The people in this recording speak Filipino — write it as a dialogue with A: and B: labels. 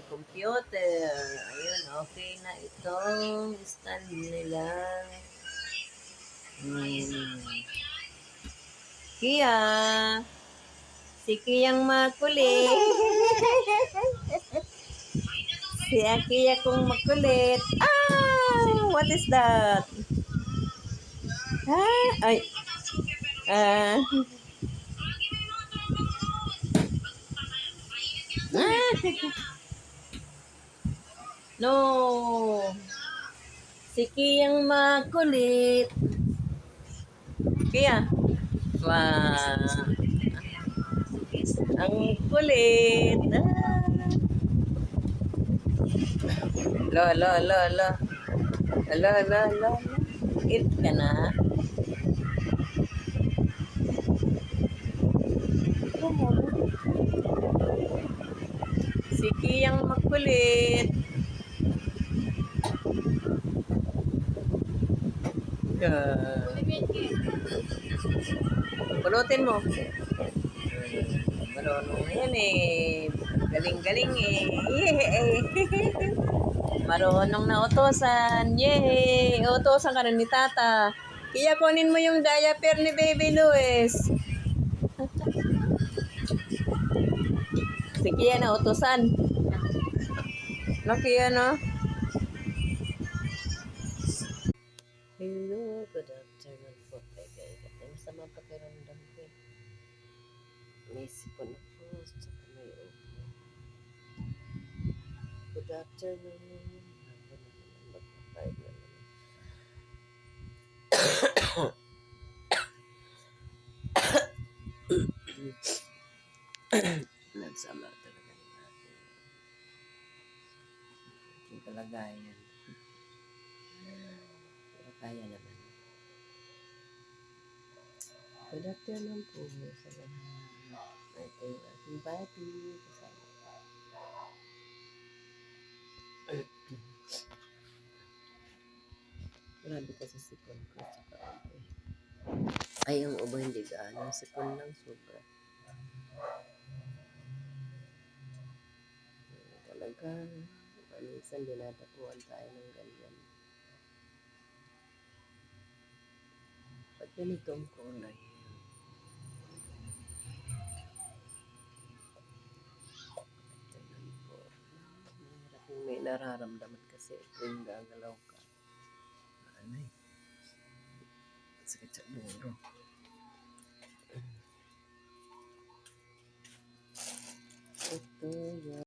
A: Computer. Ayun, okay na itong stand nila. Kia. Si Kiyang makulit. Si Kia kong makulit. Ah! What is that? Ah, ay. Ah. No. Si Kiyang makulit. Kia. Wow. Ang kulit. Ah. Lo, lo, lo, lo. Lo, lo, lo. Eat ka na. Si Kiyang makulit. Pulutin mo. Marunong na yan eh. Galing-galing eh. Yay! Marunong na utosan. Yay! Utosan ka na ni Tata. Kaya kunin mo yung diaper ni Baby Luis. Si Kia na utosan. No, Kia no? Hello, good afternoon po. Kaya sama pakiramdam ko. May sipon ako. Saka may upo. Good afternoon. Magpapayag na naman. Nagsama talaga ni natin. Yung kalagayan. Pero kaya naman. Good afternoon po sa lahat. Ito yung aking baby. Kasama ko. Grabe kasi sipon ko. Tsaka ubo. Ay, yung ubo hindi gaano. Sipon lang sobra. Talagang minsan dinadapuan tayo ng ganyan. Pag ganitong kulay, mahirap yung may nararamdaman kasi kung gagalaw ka. Anay, sakit sa buro. Ito yan.